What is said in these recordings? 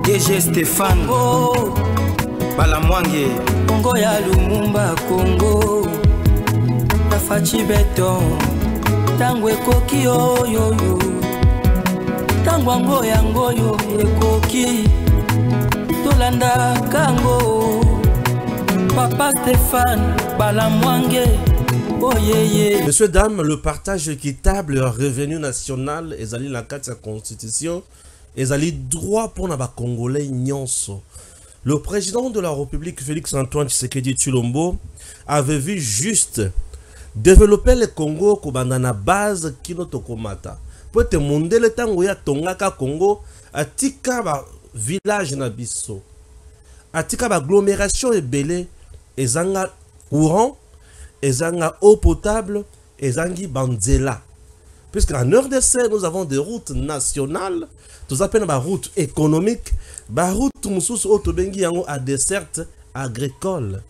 DG Stéphane Congo Balamwange Congo ya Lumumba Congo Tafachi Beton Tango ekoki oyoyo Tango ango yango yo ekoki Tolanda kango Papa Stéphane Balamwange. Oh yeah, yeah. Messieurs, dames, le partage équitable, le revenu national, ezali la carte de la constitution, ezali droit pour les Congolais nyonso. Le président de la République, Félix-Antoine Tshisekedi Tshilombo, avait vu juste développer le Congo comme na base kino tokomata. Pour te monde le tango ya tongaka Congo, atika ba village na biso, atika ba agglomération ebele, ezanga courant, ezanga eau potable, ezangi banzela. Puisqu'en RDC, nous avons des routes nationales, nous appelons des routes économiques, des routes à desserte agricole.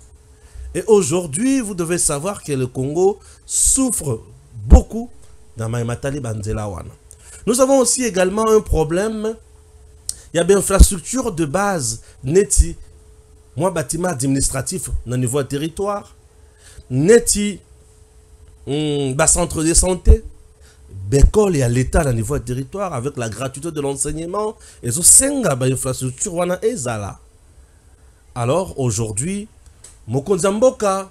Et aujourd'hui, vous devez savoir que le Congo souffre beaucoup dans Maïmatali Banzela wana. Nous avons aussi également un problème. Il y a des infrastructures de base, neti, moi bâtiment administratif au niveau du territoire, neti, centre de santé, l'école et à l'État au niveau du territoire avec la gratuité de l'enseignement et ce senga ba infrastructure wana ezala. Alors aujourd'hui, Mokonzamboka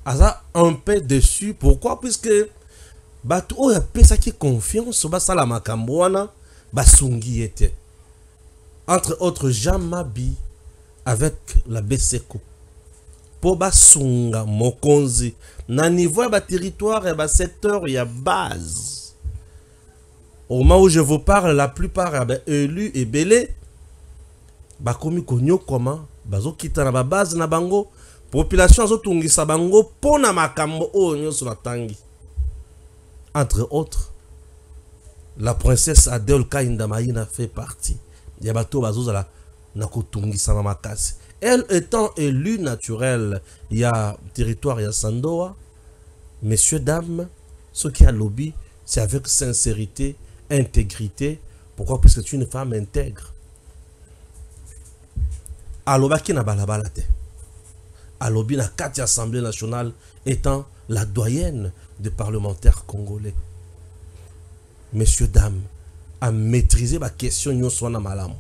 a un peu déçu. Pourquoi? Puisque bato ya pesa ki confiance ba sala makambo wana ba sungi était. Entre autres Jean Mabi avec la BCECO. Pour basunga mokonzi na niveau ya ba territoire et ba secteur ya base. Au moment où je vous parle, la plupart ya élus et belé ba komi konyo comment bazo kita na ba base na bango population azo tungisa bango pona makambo o nyonso na tangi. Entre autres, la princesse Adèle Kainda Maïna fait partie. Yabato bazozala na kotungisa na makasi. Elle étant élue naturelle, il y a territoire, il y a Sandoa. Messieurs, dames, ce qui a lobby, c'est avec sincérité, intégrité. Pourquoi? Parce que c'est une femme intègre. Aloba ki na balabalate. Alobi na kati Assemblée nationale étant la doyenne des parlementaires congolais. Messieurs, dames, à maîtriser ma question nyonso na malamu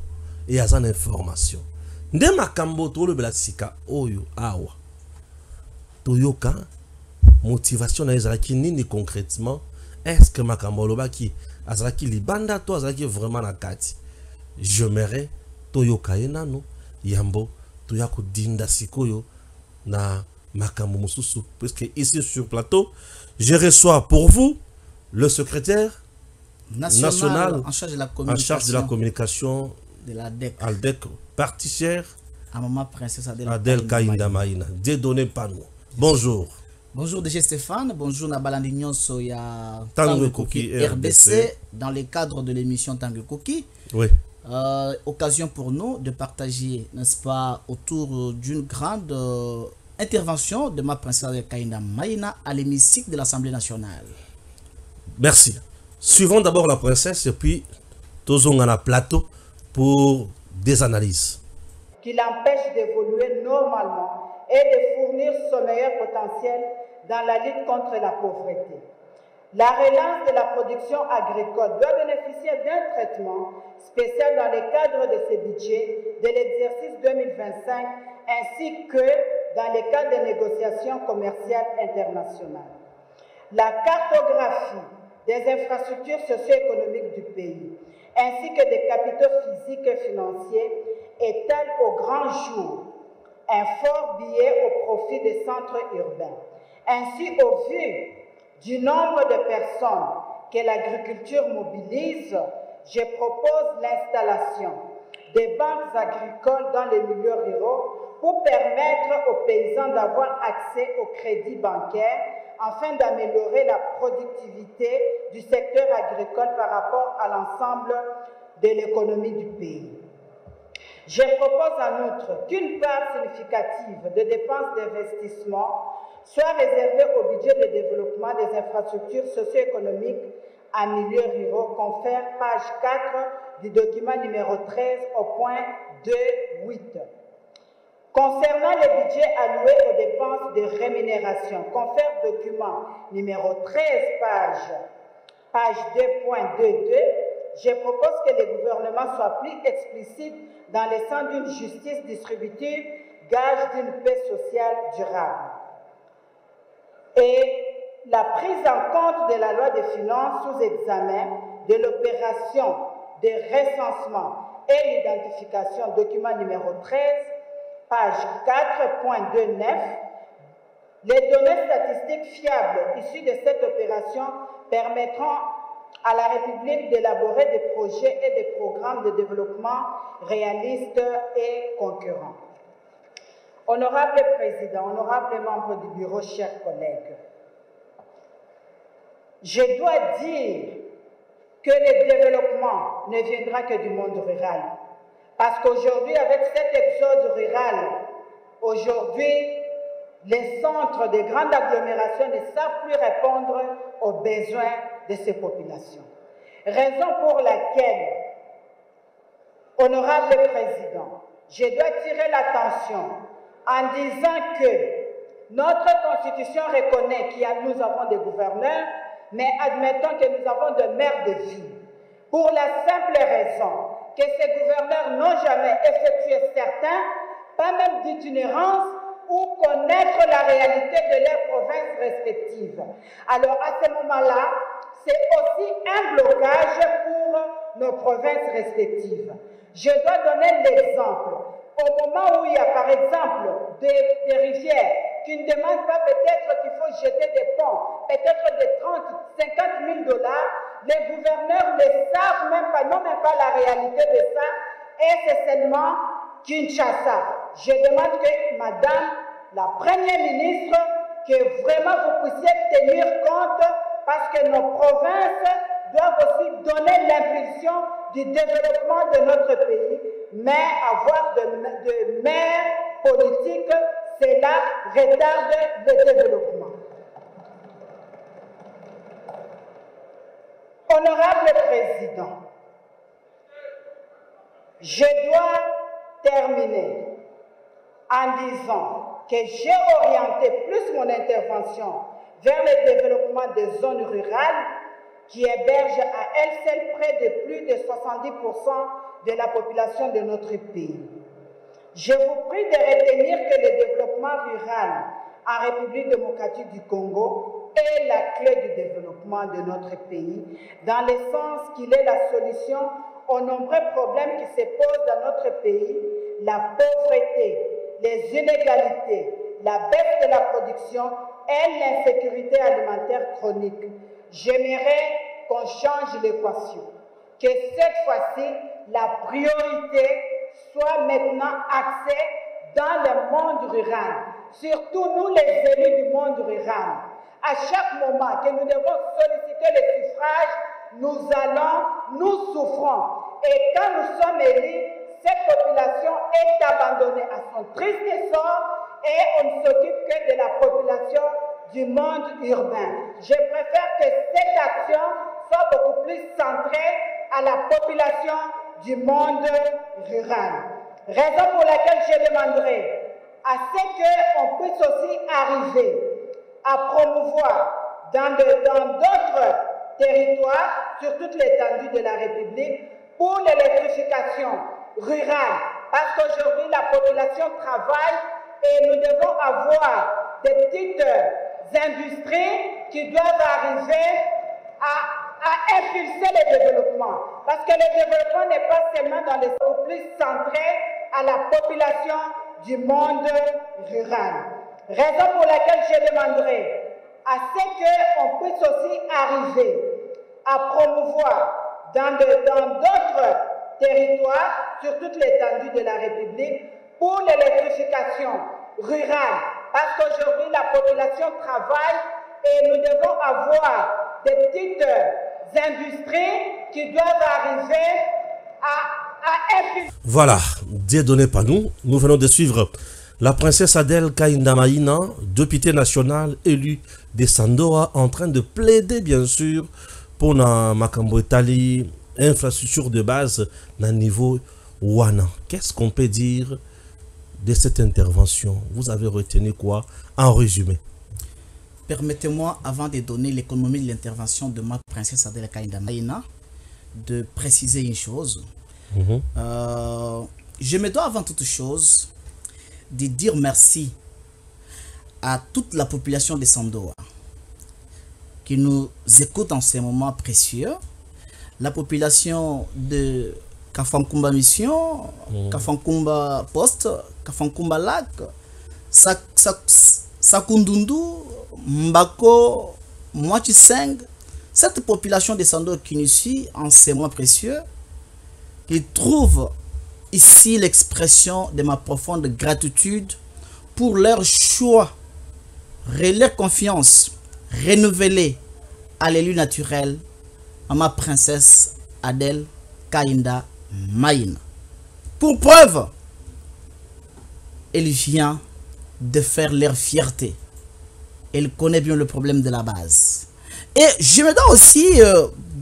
et à une information. Nde makambo to le belasika oyo awa. Toyoka motivation na ezalaki nini concrètement? Est-ce que makambo lobaki azalaki libanda to azalaki vraiment na kati? J'aimerais toyoka enano yambo toyako dinda sikoyo na makambo mususu, puisque ici sur plateau, je reçois pour vous le secrétaire national en charge de la communication de la DEC, Aldec, partie chère à maman princesse Adèle Kainda Maïna. Dédonné par nous. Bonjour. Bonjour DG Stéphane, bonjour Nabalandi Nyonso ya Tango Koki RDC dans le cadre de l'émission Tango Koki. Oui. Occasion pour nous de partager, n'est-ce pas, autour d'une grande intervention de ma princesse Kainda Maïna à l'hémicycle de l'Assemblée nationale. Merci. Suivons d'abord la princesse et puis Tozong à plateau pour des analyses. Qui l'empêche d'évoluer normalement et de fournir son meilleur potentiel dans la lutte contre la pauvreté. La relance de la production agricole doit bénéficier d'un traitement spécial dans le cadre de ce budget de l'exercice 2025 ainsi que dans le cadre des négociations commerciales internationales. La cartographie des infrastructures socio-économiques du pays ainsi que des capitaux physiques et financiers étale au grand jour un fort billet au profit des centres urbains. Ainsi, au vu du nombre de personnes que l'agriculture mobilise, je propose l'installation des banques agricoles dans les milieux ruraux pour permettre aux paysans d'avoir accès au crédit bancaire afin d'améliorer la productivité du secteur agricole par rapport à l'ensemble de l'économie du pays. Je propose en outre qu'une part significative de dépenses d'investissement soit réservée au budget de développement des infrastructures socio-économiques en milieu ruraux, confère page 4 du document numéro 13 au point 2.8. Concernant les budgets alloués aux dépenses de rémunération, confère document numéro 13, page 2.22, je propose que le gouvernement soit plus explicite dans le sens d'une justice distributive, gage d'une paix sociale durable. Et la prise en compte de la loi des finances sous examen de l'opération de recensement et l'identification, document numéro 13, page 4.29, les données statistiques fiables issues de cette opération permettront à la République d'élaborer des projets et des programmes de développement réalistes et concurrents. Honorable Président, honorables membres du Bureau, chers collègues, je dois dire que le développement ne viendra que du monde rural. Parce qu'aujourd'hui, avec cet exode rural, aujourd'hui, les centres des grandes agglomérations ne savent plus répondre aux besoins de ces populations. Raison pour laquelle, honorable Président, je dois tirer l'attention en disant que notre Constitution reconnaît que nous avons des gouverneurs, mais admettons que nous avons des maires de ville. Pour la simple raison que ces gouverneurs n'ont jamais effectué certains, pas même d'itinérance, ou connaître la réalité de leurs provinces respectives. Alors à ce moment-là, c'est aussi un blocage pour nos provinces respectives. Je dois donner l'exemple. Au moment où il y a par exemple des rivières qui ne demandent pas peut-être qu'il faut jeter des ponts, peut-être de 30, 50 000 $, les gouverneurs ne savent même pas, n'ont même pas la réalité de ça, et c'est seulement Kinshasa. Je demande que Madame la Première ministre, que vraiment vous puissiez tenir compte, parce que nos provinces doivent aussi donner l'impulsion du développement de notre pays, mais avoir de maires politiques, cela retarde le développement. Honorable Président, je dois terminer en disant que j'ai orienté plus mon intervention vers le développement des zones rurales qui hébergent à elles seules près de plus de 70% de la population de notre pays. Je vous prie de retenir que le développement rural en République démocratique du Congo est la clé du développement de notre pays, dans le sens qu'il est la solution aux nombreux problèmes qui se posent dans notre pays, la pauvreté, les inégalités, la baisse de la production et l'insécurité alimentaire chronique. J'aimerais qu'on change l'équation, que cette fois-ci, la priorité soit maintenant axée dans le monde rural, surtout nous les élus du monde rural. À chaque moment que nous devons solliciter le suffrage, nous souffrons. Et quand nous sommes élus, cette population est abandonnée à son triste sort et on ne s'occupe que de la population du monde urbain. Je préfère que cette action soit beaucoup plus centrée à la population du monde rural. Raison pour laquelle je demanderai à ce qu'on puisse aussi arriver à promouvoir dans d'autres territoires, sur toute l'étendue de la République, pour l'électrification rurale. Parce qu'aujourd'hui, la population travaille et nous devons avoir des petites industries qui doivent arriver à impulser le développement. Parce que le développement n'est pas seulement dans les zones plus centrées à la population du monde rural. Raison pour laquelle je demanderai à ce qu'on puisse aussi arriver à promouvoir dans d'autres territoires, sur toute l'étendue de la République, pour l'électrification rurale. Parce qu'aujourd'hui, la population travaille et nous devons avoir des petites industries qui doivent arriver à impulser. Voilà, Dieu donné par nous. Nous venons de suivre la princesse Adèle Kainda Mahina, députée nationale élue de Sandoa, en train de plaider bien sûr pour na makambo etali infrastructure de base na niveau wana. Qu'est-ce qu'on peut dire de cette intervention? Vous avez retenu quoi en résumé? Permettez-moi, avant de donner l'économie de l'intervention de ma princesse Adèle Kainda Maïna, de préciser une chose. Je me dois avant toute chose de dire merci à toute la population de Sandoa qui nous écoute en ces moments précieux. La population de Kafankumba Mission, Kafankumba Poste, Kafankumba Lac, Sakundundu, Mbako, Moatiseng, cette population de Sandoa qui nous suit en ces mois précieux, qui trouve ici l'expression de ma profonde gratitude pour leur choix, leur confiance renouvelée à l'élu naturel, à ma princesse Adèle Kainda Maïna. Pour preuve, elle vient de faire leur fierté. Elle connaît bien le problème de la base. Et je me dois aussi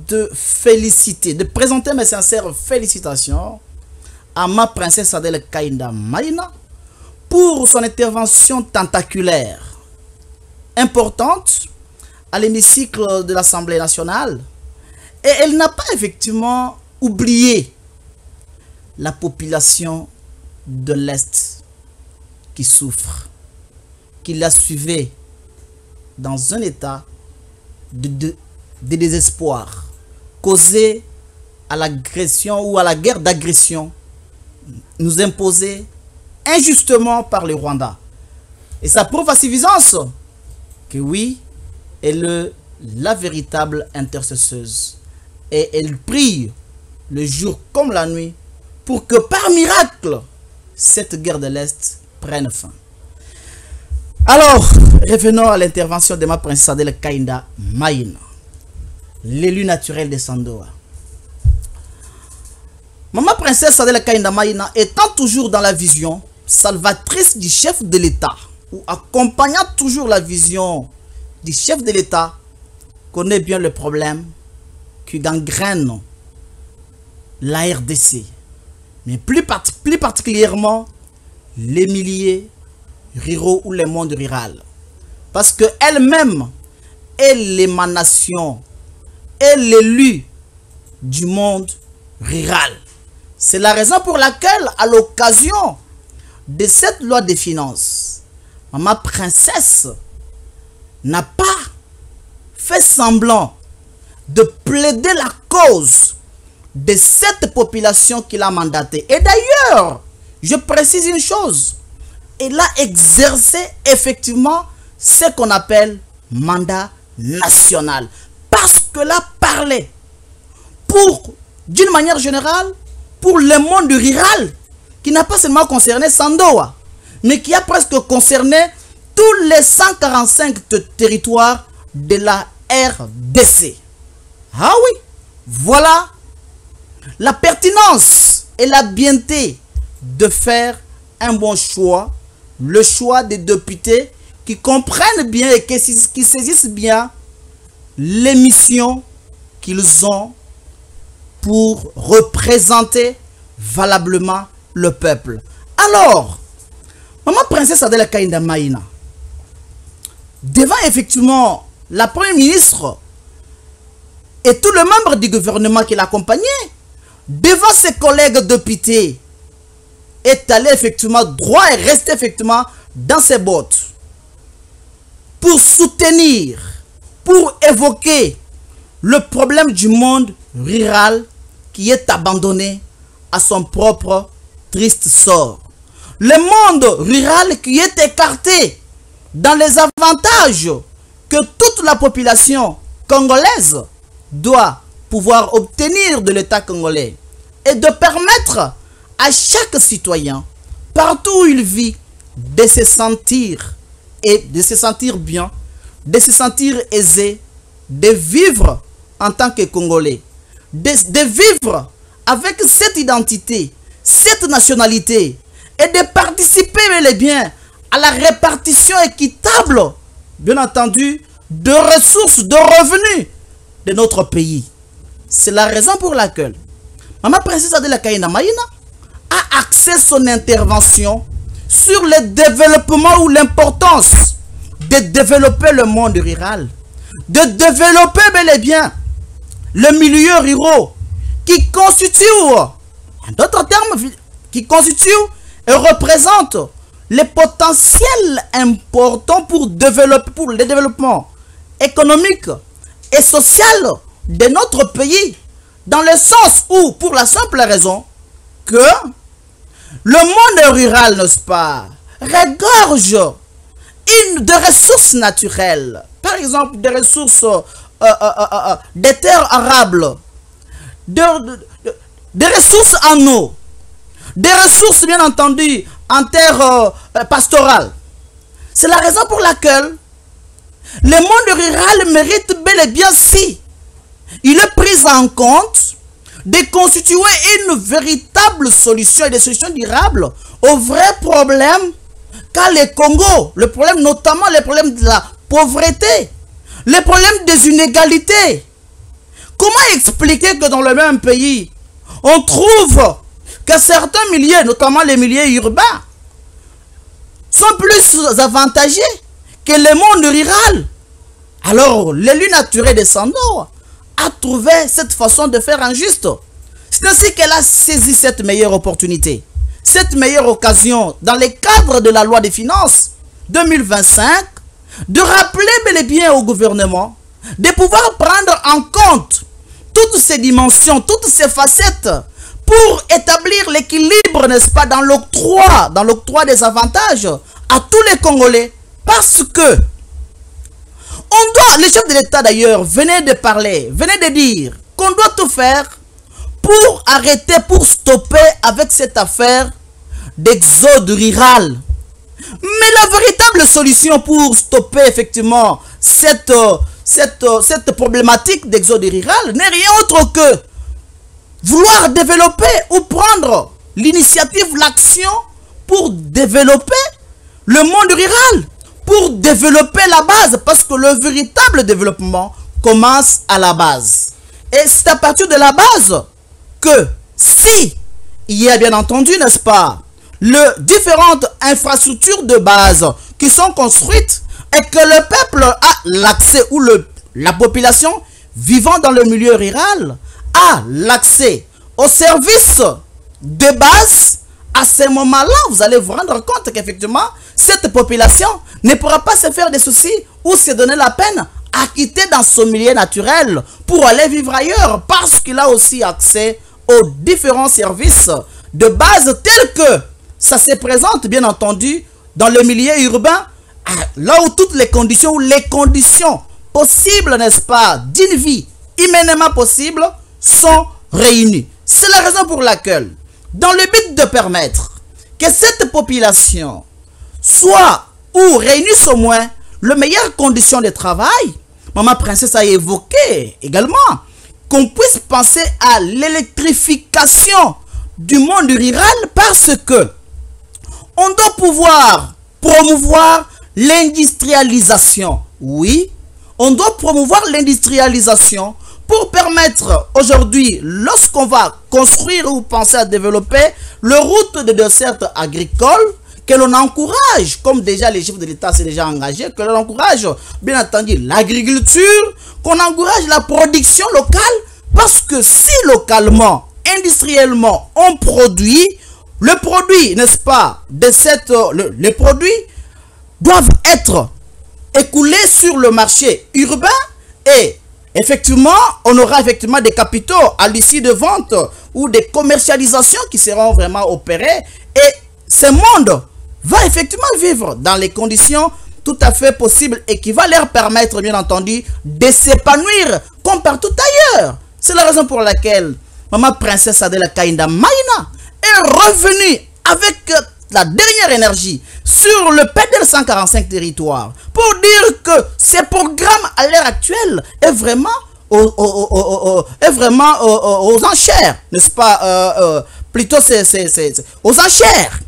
de féliciter, de présenter mes sincères félicitations à ma princesse Adèle Kainda Maïna pour son intervention tentaculaire, importante à l'hémicycle de l'Assemblée nationale. Et elle n'a pas effectivement oublié la population de l'Est qui souffre, qui la suivait dans un état de désespoir causé à l'agression ou à la guerre d'agression nous imposée injustement par le Rwanda. Et ça prouve à suffisance que oui, elle est la véritable intercesseuse. Et elle prie le jour comme la nuit pour que par miracle, cette guerre de l'Est prenne fin. Alors, revenons à l'intervention de ma princesse Adèle Kainda Maïna, l'élu naturel de Sandoa. Ma princesse Adèle Kainda Maïna, étant toujours dans la vision salvatrice du chef de l'État, ou accompagnant toujours la vision du chef de l'État, connaît bien le problème qui gangrène la RDC, mais plus particulièrement les milliers ruraux ou les mondes rural. Parce qu'elle-même est l'émanation, est l'élu du monde rural. C'est la raison pour laquelle, à l'occasion de cette loi des finances, ma princesse n'a pas fait semblant de plaider la cause de cette population qui l'a mandatée. Et d'ailleurs, je précise une chose, elle a exercé effectivement ce qu'on appelle mandat national. Parce qu'elle a parlé d'une manière générale, pour le monde rural, qui n'a pas seulement concerné Sandoa, mais qui a presque concerné tous les 145 territoires de la RDC. Ah oui, voilà la pertinence et la bienté de faire un bon choix, le choix des députés qui comprennent bien et qui saisissent bien les missions qu'ils ont pour représenter valablement le peuple. Alors, maman princesse Adèle Kainda Maïna, devant effectivement la première ministre et tous les membres du gouvernement qui l'accompagnaient, devant ses collègues députés, est allé effectivement droit et resté effectivement dans ses bottes pour soutenir, pour évoquer le problème du monde rural qui est abandonné à son propre triste sort. Le monde rural qui est écarté dans les avantages que toute la population congolaise doit pouvoir obtenir de l'État congolais et de permettre à chaque citoyen, partout où il vit, de se sentir bien, de se sentir aisé, de vivre en tant que Congolais, de vivre avec cette identité, cette nationalité, et de participer bel et bien à la répartition équitable, bien entendu, de ressources, de revenus de notre pays. C'est la raison pour laquelle Maman Princesse Adela Kainda Maïna a axé son intervention sur le développement ou l'importance de développer le monde rural, de développer bel et bien le milieu rural qui constitue, en d'autres termes, qui constitue et représente les potentiels importants pour le développement économique et social de notre pays, dans le sens où, pour la simple raison que le monde rural, n'est-ce pas, regorge de ressources naturelles, par exemple des ressources des terres arables, des ressources en eau, des ressources bien entendu en terres pastorales. C'est la raison pour laquelle le monde rural mérite bel et bien, si il est pris en compte, de constituer une véritable solution et des solutions durables aux vrais problèmes qu'a le Congo. Le problème, notamment les problèmes de la pauvreté, les problèmes des inégalités. Comment expliquer que dans le même pays, on trouve que certains milieux, notamment les milieux urbains, sont plus avantagés que le monde rural? Alors, l'élu naturel descendant a trouvé cette façon de faire injuste. C'est ainsi qu'elle a saisi cette meilleure opportunité, cette meilleure occasion, dans le cadre de la loi des finances 2025, de rappeler bel et bien au gouvernement de pouvoir prendre en compte toutes ces dimensions, toutes ces facettes, pour établir l'équilibre, n'est-ce pas, dans l'octroi des avantages à tous les Congolais. Parce que le chef de l'État d'ailleurs venait de parler, venait de dire qu'on doit tout faire pour arrêter, pour stopper avec cette affaire d'exode rural. Mais la véritable solution pour stopper effectivement cette problématique d'exode rural n'est rien autre que vouloir développer ou prendre l'initiative, l'action pour développer le monde rural, pour développer la base, parce que le véritable développement commence à la base. Et c'est à partir de la base que, si il y a bien entendu, n'est-ce pas, différentes infrastructures de base qui sont construites et que le peuple a l'accès, ou la population vivant dans le milieu rural a l'accès aux services de base, à ce moment-là, vous allez vous rendre compte qu'effectivement, cette population ne pourra pas se faire des soucis ou se donner la peine à quitter dans son milieu naturel pour aller vivre ailleurs, parce qu'il a aussi accès aux différents services de base tels que ça se présente bien entendu dans le milieu urbain, là où toutes les conditions, possibles, n'est-ce pas, d'une vie humainement possible sont réunies. C'est la raison pour laquelle, dans le but de permettre que cette population soit ou réunisse au moins les meilleures conditions de travail, Maman Princesse a évoqué également qu'on puisse penser à l'électrification du monde rural, parce que on doit pouvoir promouvoir l'industrialisation. Oui, on doit promouvoir l'industrialisation pour permettre aujourd'hui, lorsqu'on va construire ou penser à développer les routes de dessert agricole, que l'on encourage, comme déjà les chefs de l'État s'est déjà engagé, que l'on encourage bien entendu l'agriculture, qu'on encourage la production locale, parce que si localement, industriellement, on produit, le produit, n'est-ce pas, les produits doivent être écoulés sur le marché urbain, et effectivement, on aura effectivement des capitaux à l'issue de vente ou des commercialisations qui seront vraiment opérées, et ce monde va effectivement vivre dans les conditions tout à fait possibles et qui va leur permettre, bien entendu, de s'épanouir comme partout ailleurs. C'est la raison pour laquelle Maman Princesse Adela Kainda Maïna est revenue avec la dernière énergie sur le PDL 145 territoires pour dire que ce programme à l'heure actuelle est vraiment aux enchères, n'est-ce pas, plutôt c'est aux enchères.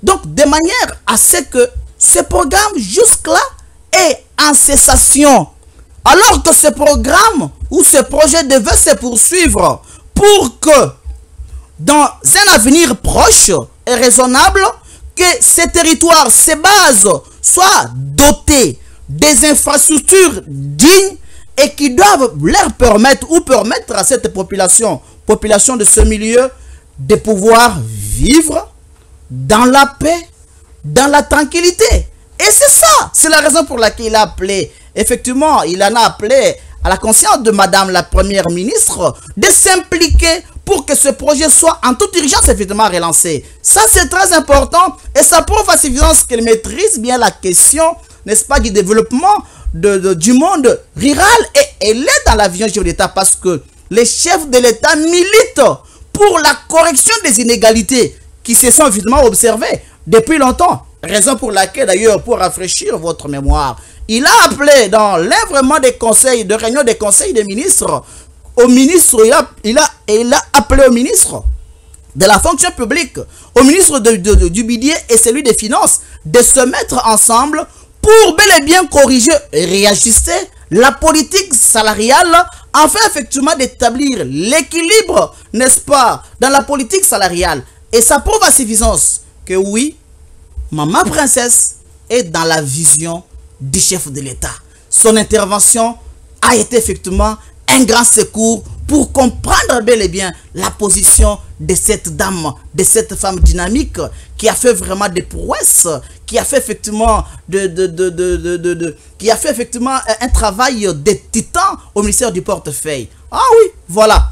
Donc, de manière à ce que ce programme jusque-là est en cessation Alors que ce programme ou ce projet devait se poursuivre pour que dans un avenir proche et raisonnable, que ces territoires, ces bases soient dotés des infrastructures dignes et qui doivent leur permettre ou permettre à cette population de ce milieu de pouvoir vivre dans la paix, dans la tranquillité. Et c'est ça, c'est la raison pour laquelle il a appelé, effectivement, il en a appelé à la conscience de Madame la Première ministre de s'impliquer pour que ce projet soit en toute urgence effectivement relancé. Ça c'est très important et ça prouve à suffisance qu'elle maîtrise bien la question, n'est-ce pas, du développement du monde rural et elle est dans la vision de l'État parce que les chefs de l'État militent pour la correction des inégalités qui se sont évidemment observées depuis longtemps. Raison pour laquelle d'ailleurs, pour rafraîchir votre mémoire, il a appelé dans l'œuvrement des conseils, de réunion des conseils des ministres, au ministre, il a appelé au ministre de la fonction publique, au ministre du budget et celui des finances, de se mettre ensemble pour bel et bien corriger et réajuster la politique salariale afin effectivement d'établir l'équilibre, n'est-ce pas, dans la politique salariale. Et ça prouve à suffisance que oui, Maman Princesse est dans la vision du chef de l'État. Son intervention a été effectivement un grand secours pour comprendre bel et bien la position de cette dame, de cette femme dynamique qui a fait vraiment des prouesses, qui a fait effectivement un travail de titan au ministère du portefeuille. Ah oui, voilà.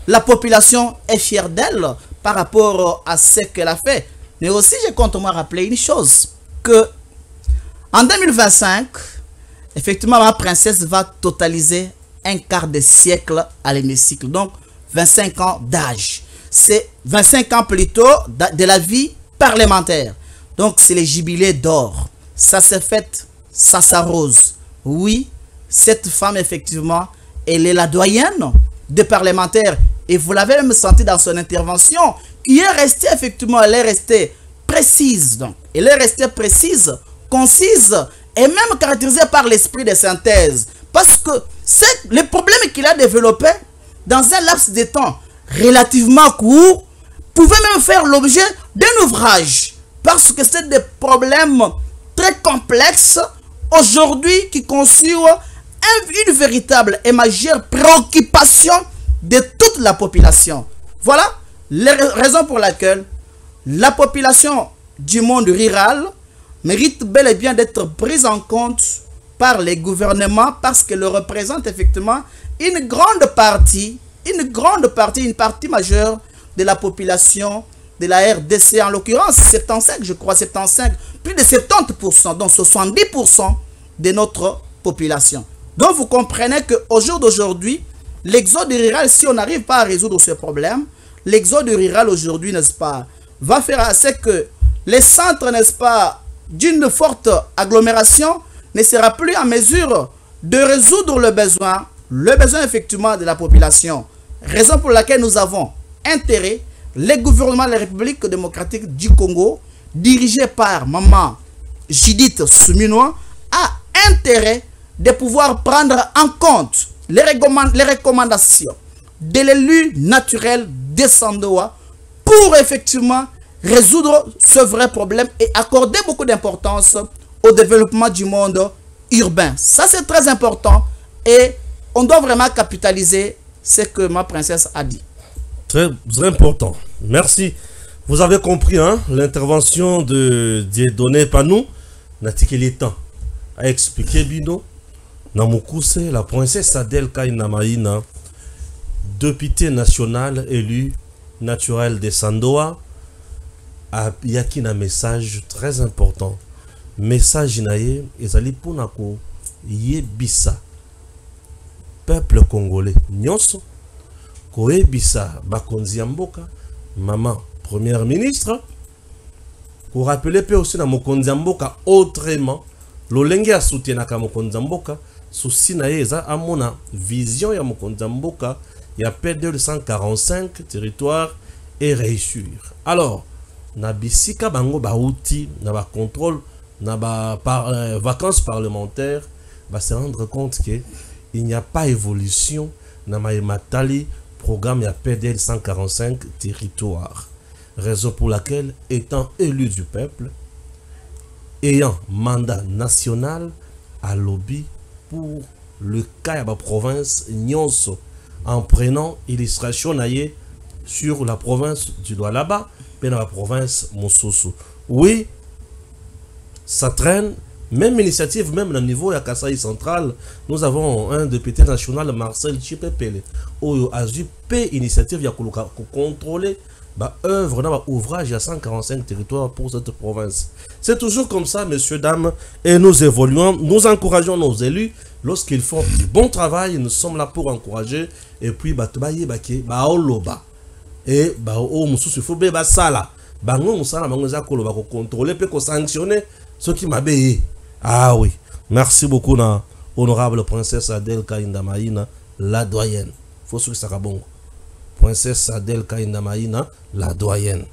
La population est fière d'elle par rapport à ce qu'elle a fait. Mais aussi, je compte me rappeler une chose, que en 2025, effectivement, ma princesse va totaliser un quart de siècle à l'hémicycle, donc 25 ans d'âge. C'est 25 ans plutôt de la vie parlementaire. Donc, c'est les jubilés d'or. Ça s'est fait, ça s'arrose. Oui, cette femme, effectivement, elle est la doyenne des parlementaires. Et vous l'avez même senti dans son intervention. Il est resté, effectivement, elle est restée précise. Donc, elle est restée précise, concise et même caractérisée par l'esprit de synthèse. Parce que c'est le problème qu'il a développé dans un laps de temps relativement court pouvait même faire l'objet d'un ouvrage. Parce que c'est des problèmes très complexes aujourd'hui qui constituent une véritable et majeure préoccupation de toute la population. Voilà les raisons pour lesquelles la population du monde rural mérite bel et bien d'être prise en compte par les gouvernements parce qu'elle représente effectivement une partie majeure de la population de la RDC, en l'occurrence 75, je crois 75, plus de 70%, donc 70% de notre population. Donc vous comprenez qu'au jour d'aujourd'hui, l'exode rural, si on n'arrive pas à résoudre ce problème, l'exode rural aujourd'hui, n'est-ce pas, va faire à ce que les centres, n'est-ce pas, d'une forte agglomération ne sera plus en mesure de résoudre le besoin effectivement de la population. Raison pour laquelle nous avons intérêt, les gouvernements de la République démocratique du Congo, dirigés par Maman Judith Suminwa, a intérêt de pouvoir prendre en compte les recommandations de l'élu naturel de Sandoa pour effectivement résoudre ce vrai problème et accorder beaucoup d'importance au développement du monde urbain. Ça, c'est très important et on doit vraiment capitaliser ce que ma princesse a dit. Très important. Merci. Vous avez compris, hein, l'intervention de Dieudonné Panou. Natikeli temps à expliquer Bino. Namukuse, la princesse Adèle Kainamaïna, députée nationale élue naturelle de Sandoa, a yaki un message très important. Message naye ezali punako yebisa peuple congolais nyonso ko yebisa bakonzi ya mboka maman première ministre ko rappeler pe aussi na mokonzi ya mboka autrement lolenge ya soutenaka mokonzi ya mboka souci na ye eza amona vision ya mokonzi ya mboka ya P245 territoire et réussir. Alors na bisika bango bauti na ba contrôle na ba vacances parlementaires va se rendre compte que il n'y a pas évolution dans Matali programme ya PDL 145 territoire. Raison pour laquelle, étant élu du peuple, ayant mandat national à lobby pour le cas de la province Nyonso, en prenant illustration sur la province du Doualaba et dans la province Moussousou. Oui, ça traîne. Même initiative, même au niveau de Kasaï central, nous avons un député national, Marcel Chipepele, où a eu initiative pour contrôler œuvre dans ouvrage à 145 territoires pour cette province. C'est toujours comme ça, messieurs, dames, et nous évoluons, nous encourageons nos élus. Lorsqu'ils font du bon travail, nous sommes là pour encourager. Et puis, et il faut sala. Contrôler, puis sanctionner ceux qui m'obéissent. Ah oui, merci beaucoup, honorable princesse Adèle Kainda Maïna, la doyenne. Faut que ça bon. Princesse Adèle Kainda Maïna, la doyenne.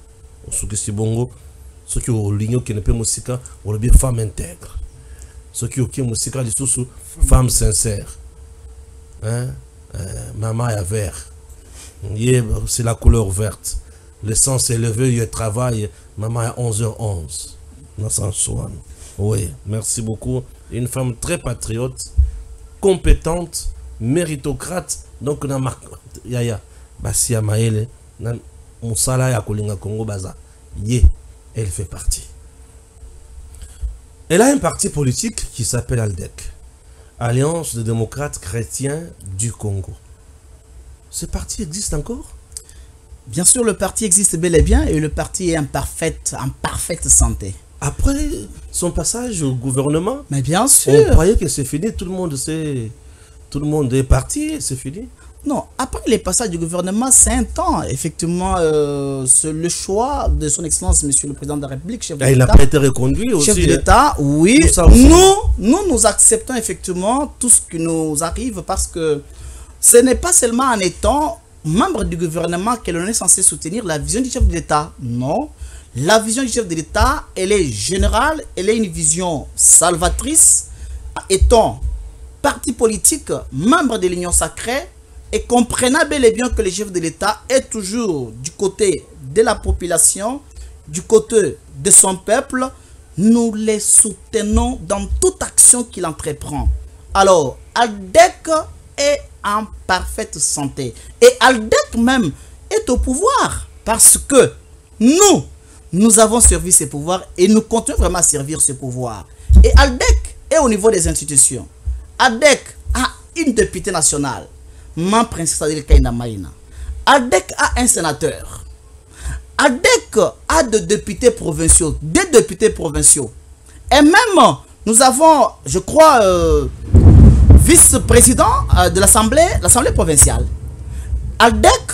Ceux qui sont bongo, ceux qui ont l'union qui ne peut musique, ou le bien femme intègre. Ceux qui ont musique, les femme sincère. Hein? Maman est vert. C'est la couleur verte. Le sang s'est levé, il travaille. Maman est 11h11. Oui, merci beaucoup. Une femme très patriote, compétente, méritocrate. Donc, Yaya, Basia Maele, Moussala ya Kolinga Congo Baza, elle fait partie. Elle a un parti politique qui s'appelle ALDEC, Alliance des démocrates chrétiens du Congo. Ce parti existe encore? Bien sûr, le parti existe bel et bien et le parti est en parfaite santé. Après son passage au gouvernement, mais bien sûr, on croyait que c'est fini, tout le monde est parti, c'est fini. Non, après le passage du gouvernement, c'est un temps, effectivement, c'est le choix de son excellence, monsieur le président de la République, chef de l'État. Il n'a pas été reconduit aussi. Chef de l'État, oui. Nous acceptons effectivement tout ce qui nous arrive parce que ce n'est pas seulement en étant membre du gouvernement que l'on est censé soutenir la vision du chef de l'État. Non. La vision du chef de l'État, elle est générale, elle est une vision salvatrice. Étant parti politique, membre de l'Union sacrée, et comprenant bel et bien que le chef de l'État est toujours du côté de la population, du côté de son peuple, nous les soutenons dans toute action qu'il entreprend. Alors, ALDEC est en parfaite santé. Et ALDEC même est au pouvoir parce que nous avons servi ce pouvoir et nous continuons vraiment à servir ce pouvoir. Et ALDEC est au niveau des institutions. ALDEC a une députée nationale, ma princesse Adèle Kainda Maïna. ALDEC a un sénateur. ALDEC a deux députés provinciaux, Et même, nous avons, je crois, vice-président de l'Assemblée provinciale. ALDEC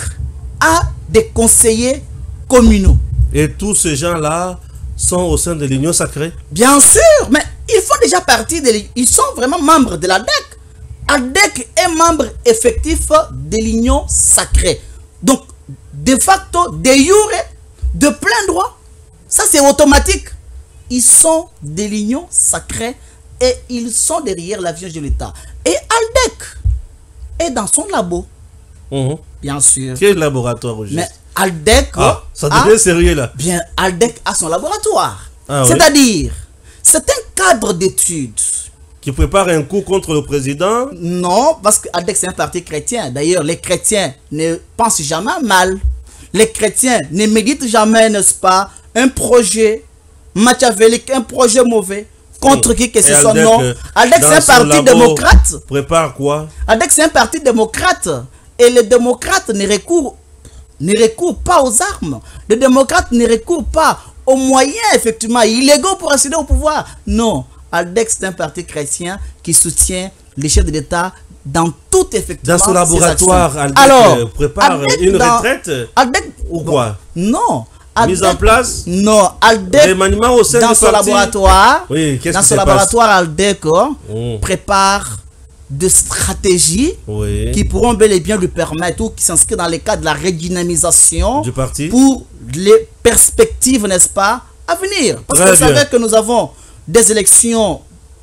a des conseillers communaux. Et tous ces gens-là sont au sein de l'Union sacrée? Bien sûr, mais ils font déjà partie ils sont vraiment membres de l'ALDEC. ALDEC est membre effectif de l'Union sacrée. Donc, de facto, de jure, de plein droit, ça c'est automatique. Ils sont de l'Union sacrée et ils sont derrière la vision de l'État. Et ALDEC est dans son labo. Bien sûr. Quel laboratoire au juste? Mais ALDEC, ça devient sérieux là. Bien, ALDEC a son laboratoire. Ah, c'est-à-dire, c'est un cadre d'études. Qui prépare un coup contre le président? Non, parce que ALDEC c'est un parti chrétien. D'ailleurs, les chrétiens ne pensent jamais mal. Les chrétiens ne méditent jamais, n'est-ce pas, un projet machiavélique, un projet mauvais. Contre qui que ce soit, non. ALDEC c'est un parti démocrate. Prépare quoi? ALDEC c'est un parti démocrate. Et les démocrates ne recourent pas aux armes. Les démocrates ne recourent pas aux moyens, effectivement, illégaux pour accéder au pouvoir. Non. ALDEC c'est un parti chrétien qui soutient les chefs de l'État dans tout, effectivement. Dans son laboratoire, ALDEC prépare une retraite ou quoi? Non. Mise en place? Non, ALDEC au sein dans son laboratoire, ALDEC prépare des stratégies qui pourront bel et bien lui permettre ou qui s'inscrivent dans le cadre de la redynamisation du parti pour les perspectives, n'est-ce pas, à venir. Parce que vous savez que nous avons des élections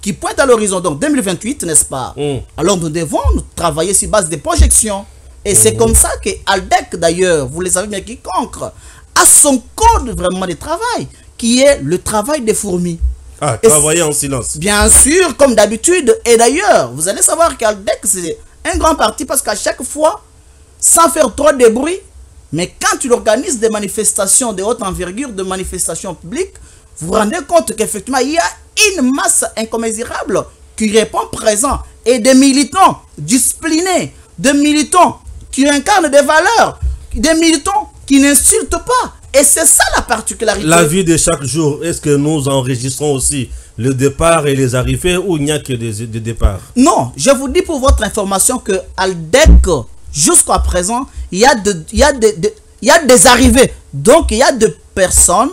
qui pointe à l'horizon, donc 2028, n'est-ce pas? Alors nous devons nous travailler sur base des projections. Et c'est comme ça que ALDEC, d'ailleurs, vous le savez bien, quiconque a son code vraiment de travail, qui est le travail des fourmis. Ah, travailler en silence. Bien sûr, comme d'habitude. Et d'ailleurs, vous allez savoir qu'ALDEC, c'est un grand parti parce qu'à chaque fois, sans faire trop de bruit, mais quand il organise des manifestations de haute envergure, de manifestations publiques, vous vous rendez compte qu'effectivement, il y a une masse incommensurable qui répond présent. Et des militants disciplinés, des militants qui incarnent des valeurs, des militants qui n'insultent pas. Et c'est ça la particularité. La vie de chaque jour, est-ce que nous enregistrons aussi le départ et les arrivées ou il n'y a que des départs? Non, je vous dis pour votre information que ALDEC, jusqu'à présent, il y a des arrivées. Donc, il y a des personnes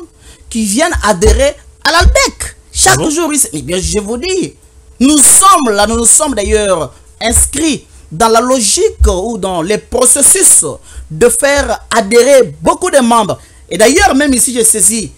qui viennent adhérer à l'ALDEC. Chaque jour, mais bien, je vous dis, nous sommes là, nous sommes d'ailleurs inscrits dans la logique ou dans les processus de faire adhérer beaucoup de membres. Et d'ailleurs, même ici, j'ai saisi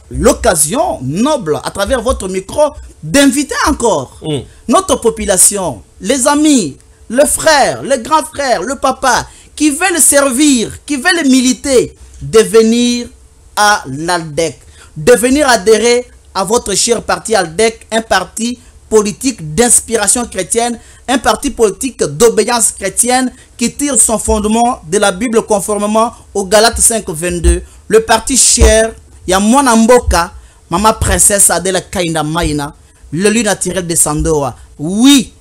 l'occasion noble, à travers votre micro, d'inviter encore notre population, les amis, le frère, le grand frère, le papa, qui veulent servir, qui veulent militer, de venir à l'ALDEC, de venir adhérer à votre cher parti ALDEC, un parti politique d'inspiration chrétienne, un parti politique d'obéissance chrétienne qui tire son fondement de la Bible conformément au Galates 5:22. Le parti cher, Yamwana Mboka, Maman Princesse Adela Kainda Maïna, le lieu naturel de Sandoa. Oui,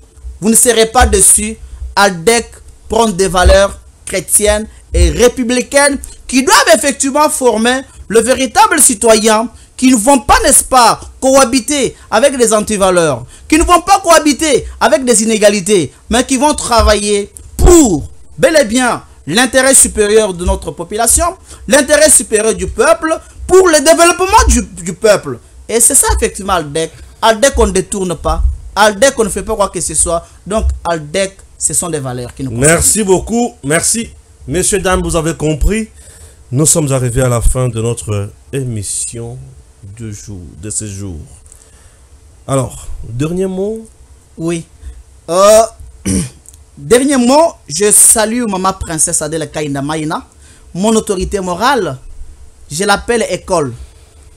vous ne serez pas dessus. ALDEC prend des valeurs chrétiennes et républicaines qui doivent effectivement former le véritable citoyen, qui ne vont pas, n'est-ce pas, cohabiter avec des antivaleurs, qui ne vont pas cohabiter avec des inégalités, mais qui vont travailler pour, bel et bien, l'intérêt supérieur de notre population, l'intérêt supérieur du peuple, pour le développement du peuple. Et c'est ça, effectivement, ALDEC. ALDEC, on ne détourne pas. ALDEC, on ne fait pas quoi que ce soit. Donc, ALDEC, ce sont des valeurs qui nous concernent. Merci beaucoup. Merci. Messieurs, dames, vous avez compris. Nous sommes arrivés à la fin de notre émission de ce jour. Alors, dernier mot. Oui. Dernier mot, je salue Maman Princesse Adela Kainda Maïna. Mon autorité morale, je l'appelle école.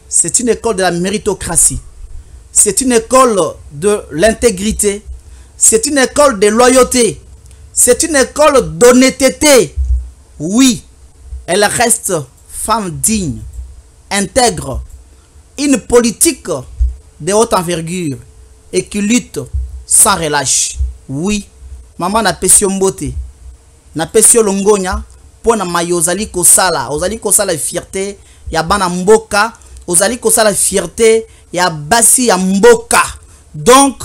C'est une école de la méritocratie. C'est une école de l'intégrité. C'est une école de loyauté. C'est une école d'honnêteté. Oui, elle reste femme digne, intègre, une politique de haute envergure et qui lutte sans relâche. Oui, maman na pesio mbote, na pesio longonya, pona mayo ozali kosala fierté ya bana mboka, ozali kosala fierté ya basi ya mboka. Donc,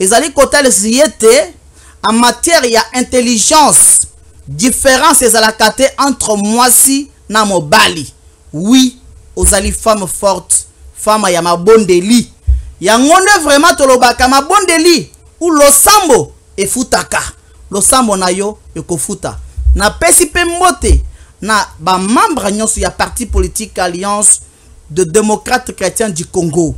ezali kotala ziyete en matière ya intelligence, différence ezalakate entre mwasi na mobali. Oui, ozali femme forte, femme ya mabondeli. Ya ngonde vraiment tolobaka mabondeli ou losambo e futaka. Losambo na yo e kofuta. Na pesi pe mbote na ba membre nyonso ya parti politique Alliance de démocrates chrétiens du Congo.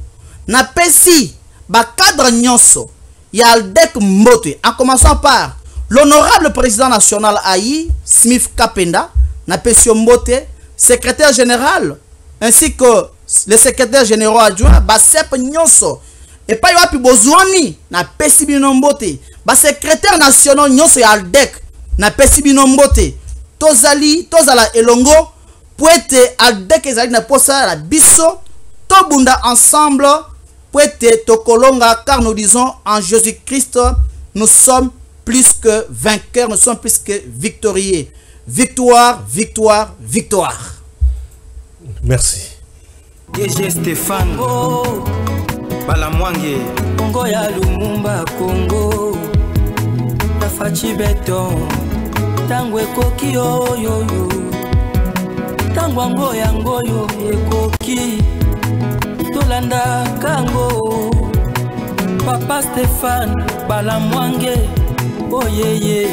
Na pesi ba cadre nyonso ya ALDEC mbote, en commençant par l'honorable président national Aïe Smith Kapenda, na pesi mbote, secrétaire général ainsi que le secrétaire général adjoint Basep Nyonso et pas yoapi bozwani na pesi bino mbote, ba secrétaire national Nyonso ya ALDEC na pesi bino mbote, tozala elongo poete ALDEC ezali na posa la biso tobunda ensemble poete tokolonga, car nous disons en Jésus-Christ nous sommes plus que vainqueurs, nous sommes plus que victorieux. Victoire, victoire, victoire. Merci. DG Stéphane Balamwange Congo ya Lumumba Congo Tafachi Beton Tangwe koki yo Tangwango yango yo ekoki Tolanda kango Papa Stéphane Balamwange Oh yeah yeah